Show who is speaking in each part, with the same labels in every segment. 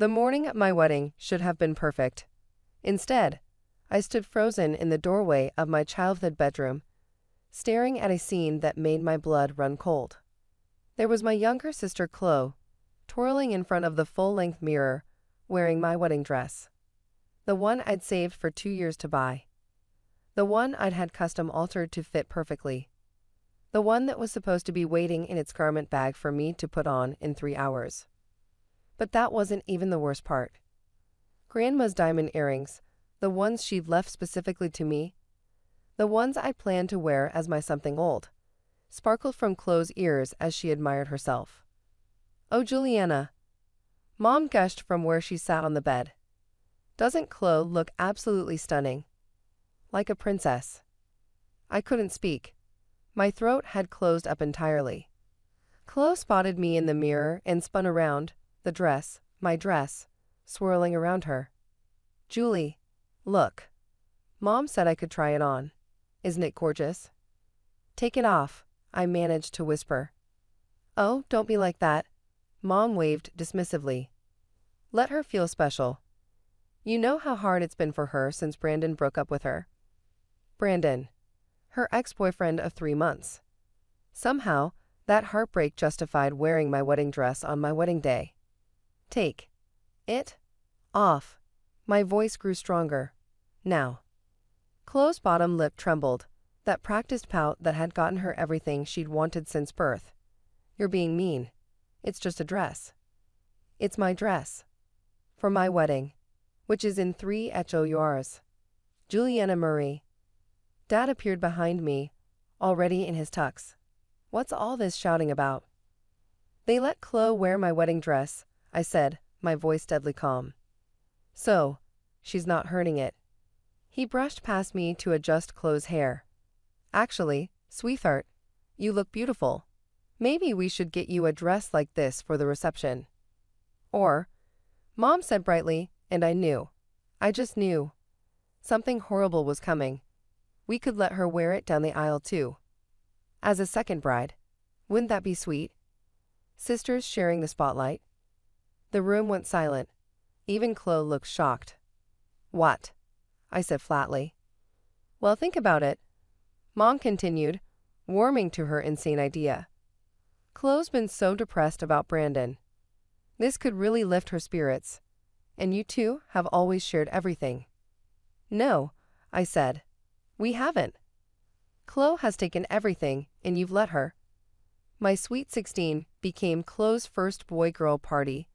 Speaker 1: The morning of my wedding should have been perfect. Instead, I stood frozen in the doorway of my childhood bedroom, staring at a scene that made my blood run cold. There was my younger sister Chloe, twirling in front of the full-length mirror, wearing my wedding dress. The one I'd saved for 2 years to buy. The one I'd had custom altered to fit perfectly. The one that was supposed to be waiting in its garment bag for me to put on in 3 hours. But that wasn't even the worst part. Grandma's diamond earrings, the ones she'd left specifically to me, the ones I planned to wear as my something old, sparkled from Chloe's ears as she admired herself. "Oh, Juliana," Mom gushed from where she sat on the bed. "Doesn't Chloe look absolutely stunning? Like a princess?" I couldn't speak. My throat had closed up entirely. Chloe spotted me in the mirror and spun around, the dress, my dress, swirling around her. "Julie, look. Mom said I could try it on. Isn't it gorgeous?" "Take it off," I managed to whisper. "Oh, don't be like that," Mom waved dismissively. "Let her feel special. You know how hard it's been for her since Brandon broke up with her." Brandon. Her ex-boyfriend of 3 months. Somehow, that heartbreak justified wearing my wedding dress on my wedding day. "Take it off." My voice grew stronger. "Now." Chloe's bottom lip trembled, that practiced pout that had gotten her everything she'd wanted since birth. "You're being mean. It's just a dress." "It's my dress. For my wedding, which is in 3 hours. Juliana Murray." Dad appeared behind me, already in his tux. "What's all this shouting about?" "They let Chloe wear my wedding dress," I said, my voice deadly calm. "So, she's not hurting it." He brushed past me to adjust Chloe's hair. "Actually, sweetheart, you look beautiful. Maybe we should get you a dress like this for the reception." Or, Mom said brightly, and I knew. I just knew. Something horrible was coming. We could let her wear it down the aisle too. As a second bride. Wouldn't that be sweet? Sisters sharing the spotlight. The room went silent. Even Chloe looked shocked. "What?" I said flatly. "Well, think about it," Mom continued, warming to her insane idea. "Chloe's been so depressed about Brandon. This could really lift her spirits. And you two have always shared everything." "No," I said. "We haven't. Chloe has taken everything, and you've let her." My sweet 16 became Chloe's first boy-girl party.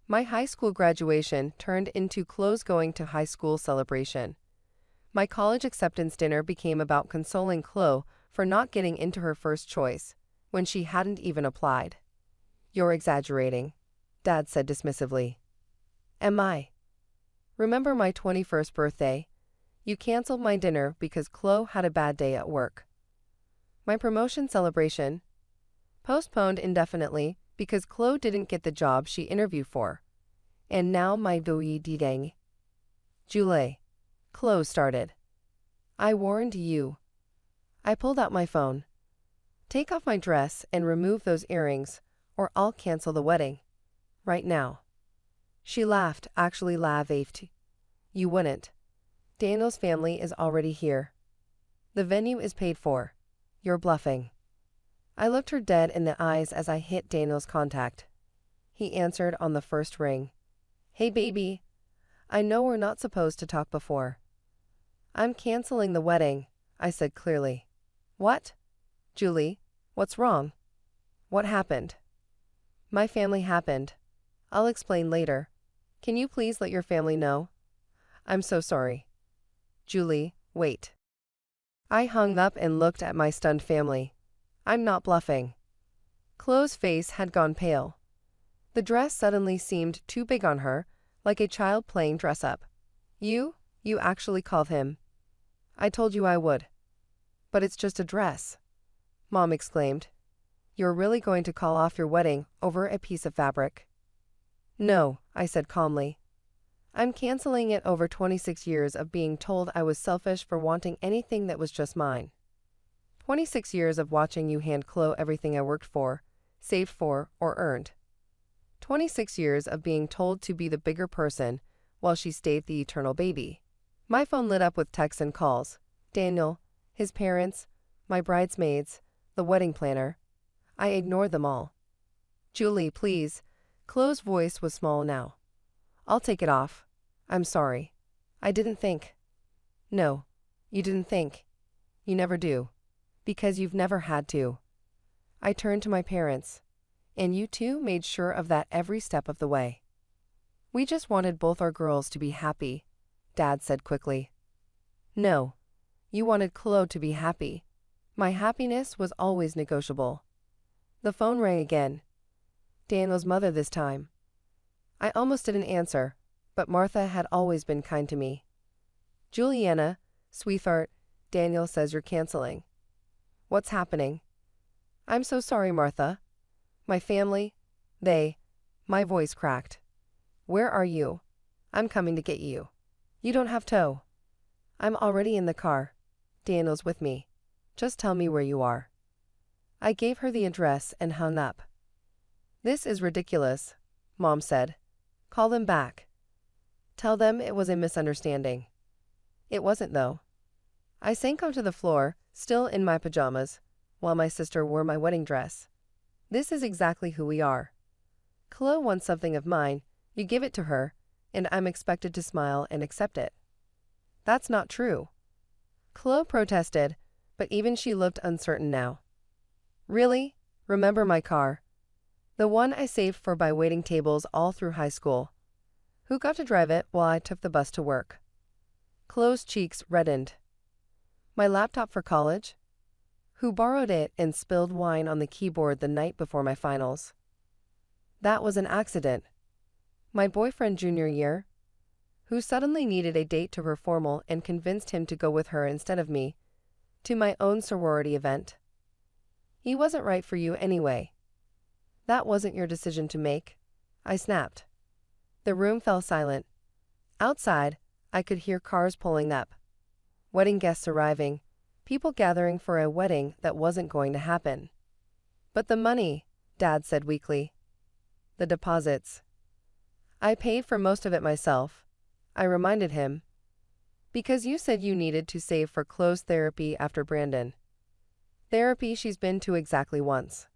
Speaker 1: My high school graduation turned into Chloe's going to high school celebration. My college acceptance dinner became about consoling Chloe for not getting into her first choice, when she hadn't even applied. "You're exaggerating," Dad said dismissively. "Am I? Remember my 21st birthday? You canceled my dinner because Chloe had a bad day at work. My promotion celebration? Postponed indefinitely because Chloe didn't get the job she interviewed for. And now my doi didang. Julie," Chloe started. "I warned you." I pulled out my phone. "Take off my dress and remove those earrings, or I'll cancel the wedding. Right now." She laughed, actually laughed. "You wouldn't. Daniel's family is already here. The venue is paid for. You're bluffing." I looked her dead in the eyes as I hit Daniel's contact. He answered on the first ring. "Hey baby, I know we're not supposed to talk before." "I'm canceling the wedding," I said clearly. "What? Julie, what's wrong? What happened?" "My family happened. I'll explain later. Can you please let your family know? I'm so sorry." "Julie, wait." I hung up and looked at my stunned family. I'm not bluffing. Chloe's face had gone pale. The dress suddenly seemed too big on her, like a child playing dress-up. You actually called him." "I told you I would." "But it's just a dress," Mom exclaimed. "You're really going to call off your wedding over a piece of fabric?" "No," I said calmly. "I'm canceling it over 26 years of being told I was selfish for wanting anything that was just mine. 26 years of watching you hand Chloe everything I worked for, saved for, or earned. 26 years of being told to be the bigger person while she stayed the eternal baby. My phone lit up with texts and calls. Daniel, his parents, my bridesmaids, the wedding planner. I ignored them all. Julie, please. Chloe's voice was small now. I'll take it off. I'm sorry. I didn't think. No, you didn't think. You never do. Because you've never had to. I turned to my parents. And you two made sure of that every step of the way. We just wanted both our girls to be happy, Dad said quickly. No, you wanted Chloe to be happy. My happiness was always negotiable. The phone rang again. Daniel's mother this time. I almost didn't answer, but Martha had always been kind to me. Juliana, sweetheart, Daniel says you're canceling. What's happening? I'm so sorry, Martha. My family, my voice cracked. Where are you? I'm coming to get you. You don't have to. I'm already in the car. Daniel's with me. Just tell me where you are. I gave her the address and hung up. This is ridiculous, Mom said. Call them back. Tell them it was a misunderstanding. It wasn't, though. I sank onto the floor, still in my pajamas, while my sister wore my wedding dress. This is exactly who we are. Chloe wants something of mine, you give it to her, and I'm expected to smile and accept it. That's not true. Chloe protested, but even she looked uncertain now. Really? Remember my car? The one I saved for by waiting tables all through high school. Who got to drive it while I took the bus to work? Chloe's cheeks reddened. My laptop for college? Who borrowed it and spilled wine on the keyboard the night before my finals? That was an accident. My boyfriend junior year? Who suddenly needed a date to her formal and convinced him to go with her instead of me, to my own sorority event. He wasn't right for you anyway. That wasn't your decision to make, I snapped. The room fell silent. Outside, I could hear cars pulling up. Wedding guests arriving, people gathering for a wedding that wasn't going to happen. But the money, Dad said weakly. The deposits. I paid for most of it myself, I reminded him. Because you said you needed to save for Chloe's therapy after Brandon. Therapy she's been to exactly once.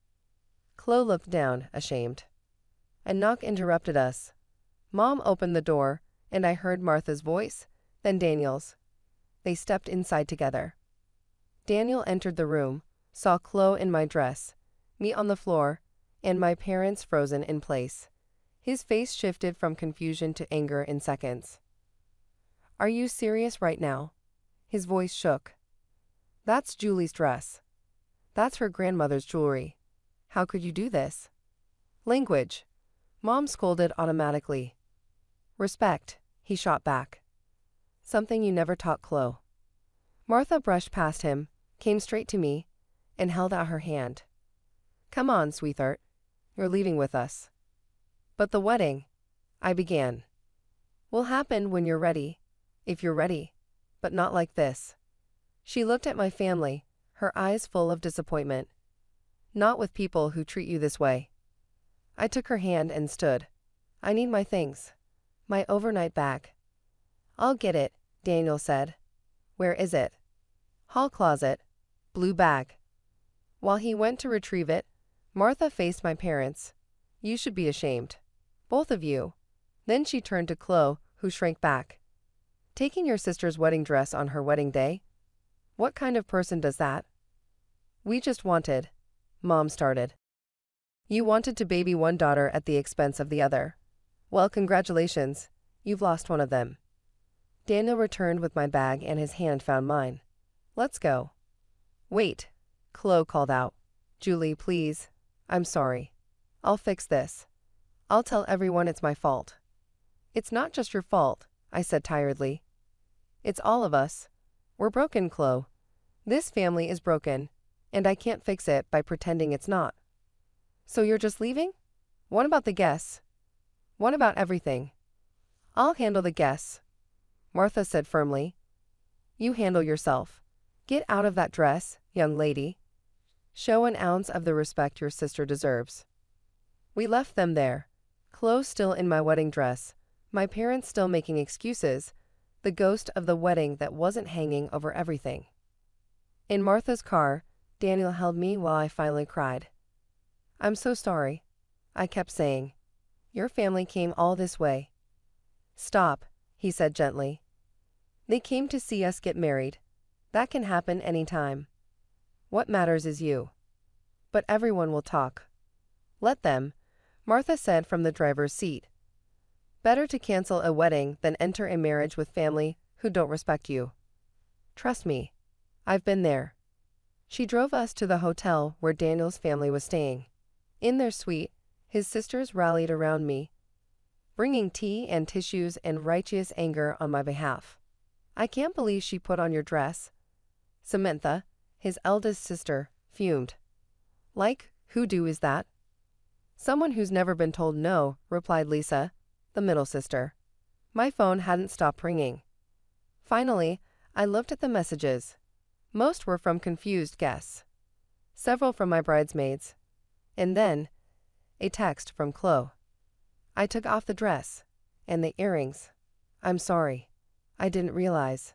Speaker 1: Chloe looked down, ashamed. A knock interrupted us. Mom opened the door, and I heard Martha's voice, then Daniel's. They stepped inside together. Daniel entered the room, saw Chloe in my dress, me on the floor, and my parents frozen in place. His face shifted from confusion to anger in seconds. Are you serious right now? His voice shook. That's Julie's dress. That's her grandmother's jewelry. How could you do this? Language. Mom scolded automatically. Respect, he shot back. Something you never taught Chloe. Martha brushed past him, came straight to me, and held out her hand. Come on, sweetheart. You're leaving with us. But the wedding, I began, will happen when you're ready, if you're ready, but not like this. She looked at my family, her eyes full of disappointment. Not with people who treat you this way. I took her hand and stood. I need my things. My overnight bag. I'll get it, Daniel said. Where is it? Hall closet. Blue bag. While he went to retrieve it, Martha faced my parents. You should be ashamed. Both of you. Then she turned to Chloe, who shrank back. Taking your sister's wedding dress on her wedding day? What kind of person does that? We just wanted. Mom started. You wanted to baby one daughter at the expense of the other. Well, congratulations. You've lost one of them. Daniel returned with my bag and his hand found mine. Let's go. Wait, Chloe called out. Julie, please. I'm sorry. I'll fix this. I'll tell everyone it's my fault. It's not just your fault, I said tiredly. It's all of us. We're broken, Chloe. This family is broken, and I can't fix it by pretending it's not. So you're just leaving? What about the guests? What about everything? I'll handle the guests, Martha said firmly. You handle yourself. Get out of that dress, young lady. Show an ounce of the respect your sister deserves. We left them there, Clothes still in my wedding dress, my parents still making excuses, the ghost of the wedding that wasn't hanging over everything. In Martha's car, Daniel held me while I finally cried. "I'm so sorry," I kept saying. "Your family came all this way." "Stop," he said gently. "They came to see us get married. That can happen anytime. What matters is you. But everyone will talk." "Let them," Martha said from the driver's seat. "Better to cancel a wedding than enter a marriage with family who don't respect you. Trust me. I've been there." She drove us to the hotel where Daniel's family was staying. In their suite, his sisters rallied around me, bringing tea and tissues and righteous anger on my behalf. "I can't believe she put on your dress." Samantha, his eldest sister, fumed. "Like, who is that?" "Someone who's never been told no," replied Lisa, the middle sister. My phone hadn't stopped ringing. Finally, I looked at the messages. Most were from confused guests. Several from my bridesmaids. And then, a text from Chloe. "I took off the dress. And the earrings. I'm sorry. I didn't realize.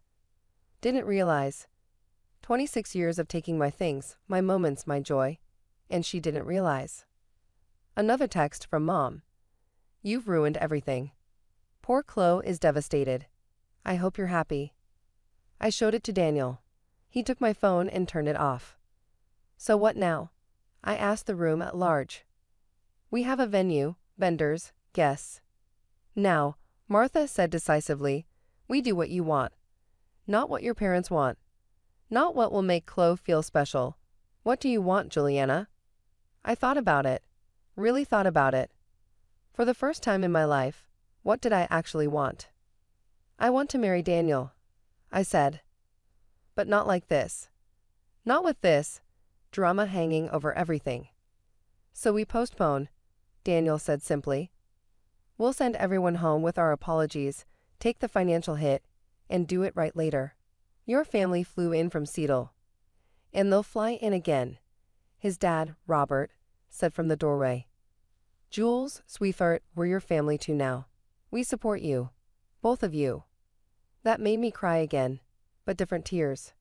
Speaker 1: 26 years of taking my things, my moments, my joy. And she didn't realize." Another text from Mom. "You've ruined everything. Poor Chloe is devastated. I hope you're happy." I showed it to Daniel. He took my phone and turned it off. "So what now?" I asked the room at large. "We have a venue, vendors, guests." "Now," Martha said decisively, "we do what you want. Not what your parents want. Not what will make Chloe feel special. What do you want, Juliana?" I thought about it. Really thought about it. For the first time in my life, what did I actually want? "I want to marry Daniel," I said. "But not like this. Not with this drama hanging over everything." "So we postpone," Daniel said simply. "We'll send everyone home with our apologies, take the financial hit, and do it right later. Your family flew in from Seattle. And they'll fly in again," his dad, Robert, said from the doorway. "Jules, sweetheart, we're your family too now. We support you. Both of you." That made me cry again, but different tears.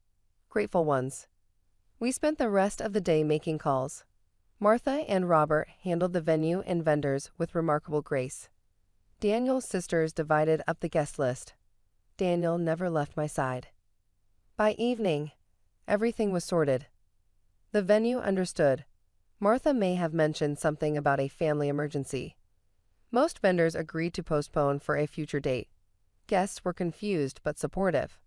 Speaker 1: Grateful ones. We spent the rest of the day making calls. Martha and Robert handled the venue and vendors with remarkable grace. Daniel's sisters divided up the guest list. Daniel never left my side. By evening, everything was sorted. The venue understood. Martha may have mentioned something about a family emergency. Most vendors agreed to postpone for a future date. Guests were confused but supportive.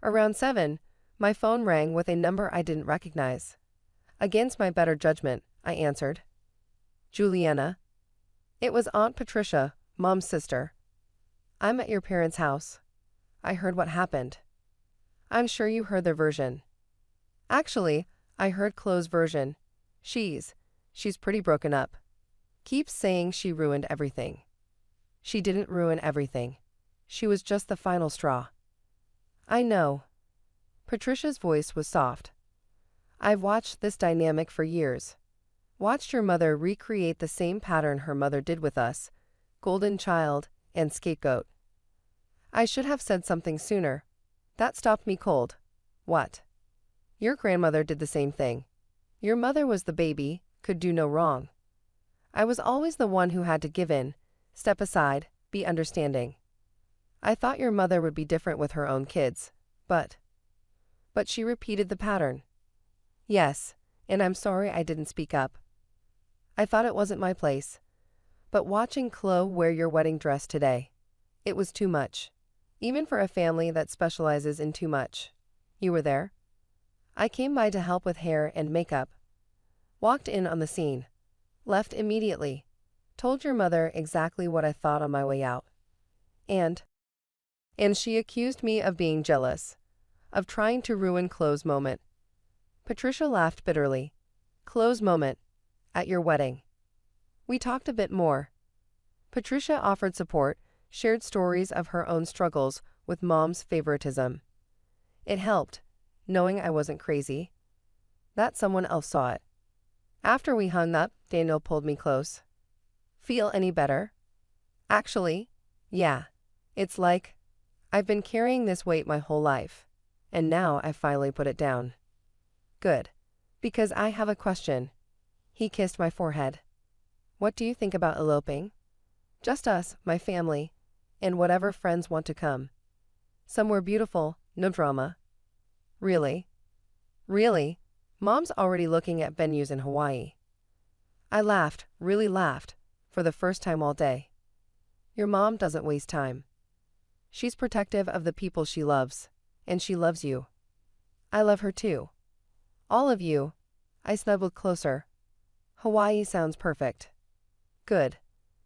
Speaker 1: Around 7, my phone rang with a number I didn't recognize. Against my better judgment, I answered. "Juliana." It was Aunt Patricia, Mom's sister. "I'm at your parents' house. I heard what happened." "I'm sure you heard their version." "Actually, I heard Chloe's version. She's pretty broken up. Keeps saying she ruined everything." "She didn't ruin everything. She was just the final straw." "I know." Patricia's voice was soft. "I've watched this dynamic for years. Watched your mother recreate the same pattern her mother did with us, golden child and scapegoat." I should have said something sooner. That stopped me cold. "What?" "Your grandmother did the same thing. Your mother was the baby, could do no wrong. I was always the one who had to give in, step aside, be understanding. I thought your mother would be different with her own kids, but she repeated the pattern." "Yes, and I'm sorry I didn't speak up. I thought it wasn't my place. But watching Chloe wear your wedding dress today, it was too much. Even for a family that specializes in too much." "You were there?" "I came by to help with hair and makeup. Walked in on the scene. Left immediately. Told your mother exactly what I thought on my way out. And she accused me of being jealous, of trying to ruin Chloe's moment." Patricia laughed bitterly. "Chloe's moment. At your wedding." We talked a bit more. Patricia offered support, shared stories of her own struggles with Mom's favoritism. It helped, knowing I wasn't crazy. That someone else saw it. After we hung up, Daniel pulled me close. Feel any better? Actually, yeah. It's like I've been carrying this weight my whole life, and now I finally put it down. Good. Because I have a question. He kissed my forehead. What do you think about eloping? Just us, my family, and whatever friends want to come. Somewhere beautiful, no drama. Really? Really? Mom's already looking at venues in Hawaii. I laughed, really laughed, for the first time all day. Your mom doesn't waste time. She's protective of the people she loves, and she loves you. I love her too. All of you. I snuggled closer. Hawaii sounds perfect. Good,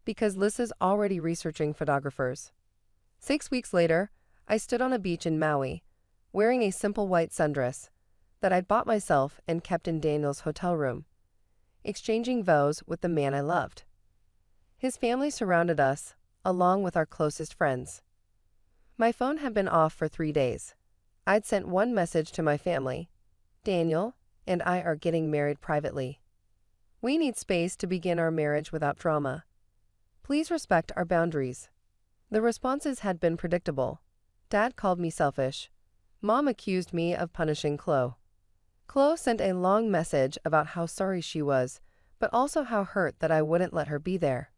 Speaker 1: because Liz is already researching photographers. 6 weeks later, I stood on a beach in Maui, wearing a simple white sundress that I'd bought myself and kept in Daniel's hotel room, exchanging vows with the man I loved. His family surrounded us, along with our closest friends. My phone had been off for 3 days. I'd sent one message to my family. Daniel and I are getting married privately. We need space to begin our marriage without drama. Please respect our boundaries. The responses had been predictable. Dad called me selfish. Mom accused me of punishing Chloe. Chloe sent a long message about how sorry she was, but also how hurt that I wouldn't let her be there.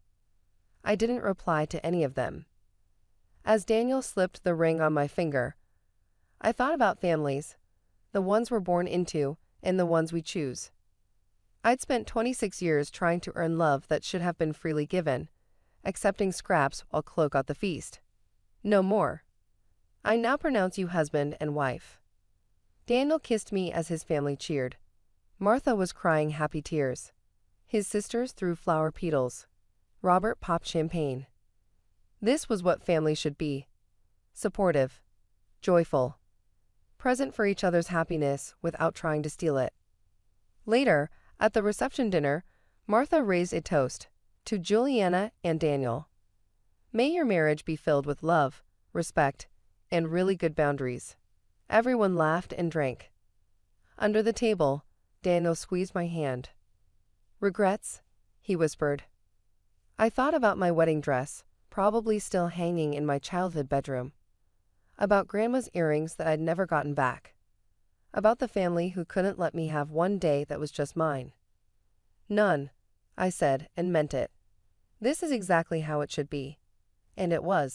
Speaker 1: I didn't reply to any of them. As Daniel slipped the ring on my finger, I thought about families, the ones we're born into and the ones we choose. I'd spent 26 years trying to earn love that should have been freely given, accepting scraps while Chloe got the feast. No more. I now pronounce you husband and wife. Daniel kissed me as his family cheered. Martha was crying happy tears. His sisters threw flower petals. Robert popped champagne. This was what family should be. Supportive. Joyful. Present for each other's happiness without trying to steal it. Later, at the reception dinner, Martha raised a toast to Juliana and Daniel. May your marriage be filled with love, respect, and really good boundaries. Everyone laughed and drank. Under the table, Daniel squeezed my hand. Regrets? He whispered. I thought about my wedding dress, probably still hanging in my childhood bedroom. About Grandma's earrings that I'd never gotten back. About the family who couldn't let me have one day that was just mine. None, I said, and meant it. This is exactly how it should be. And it was.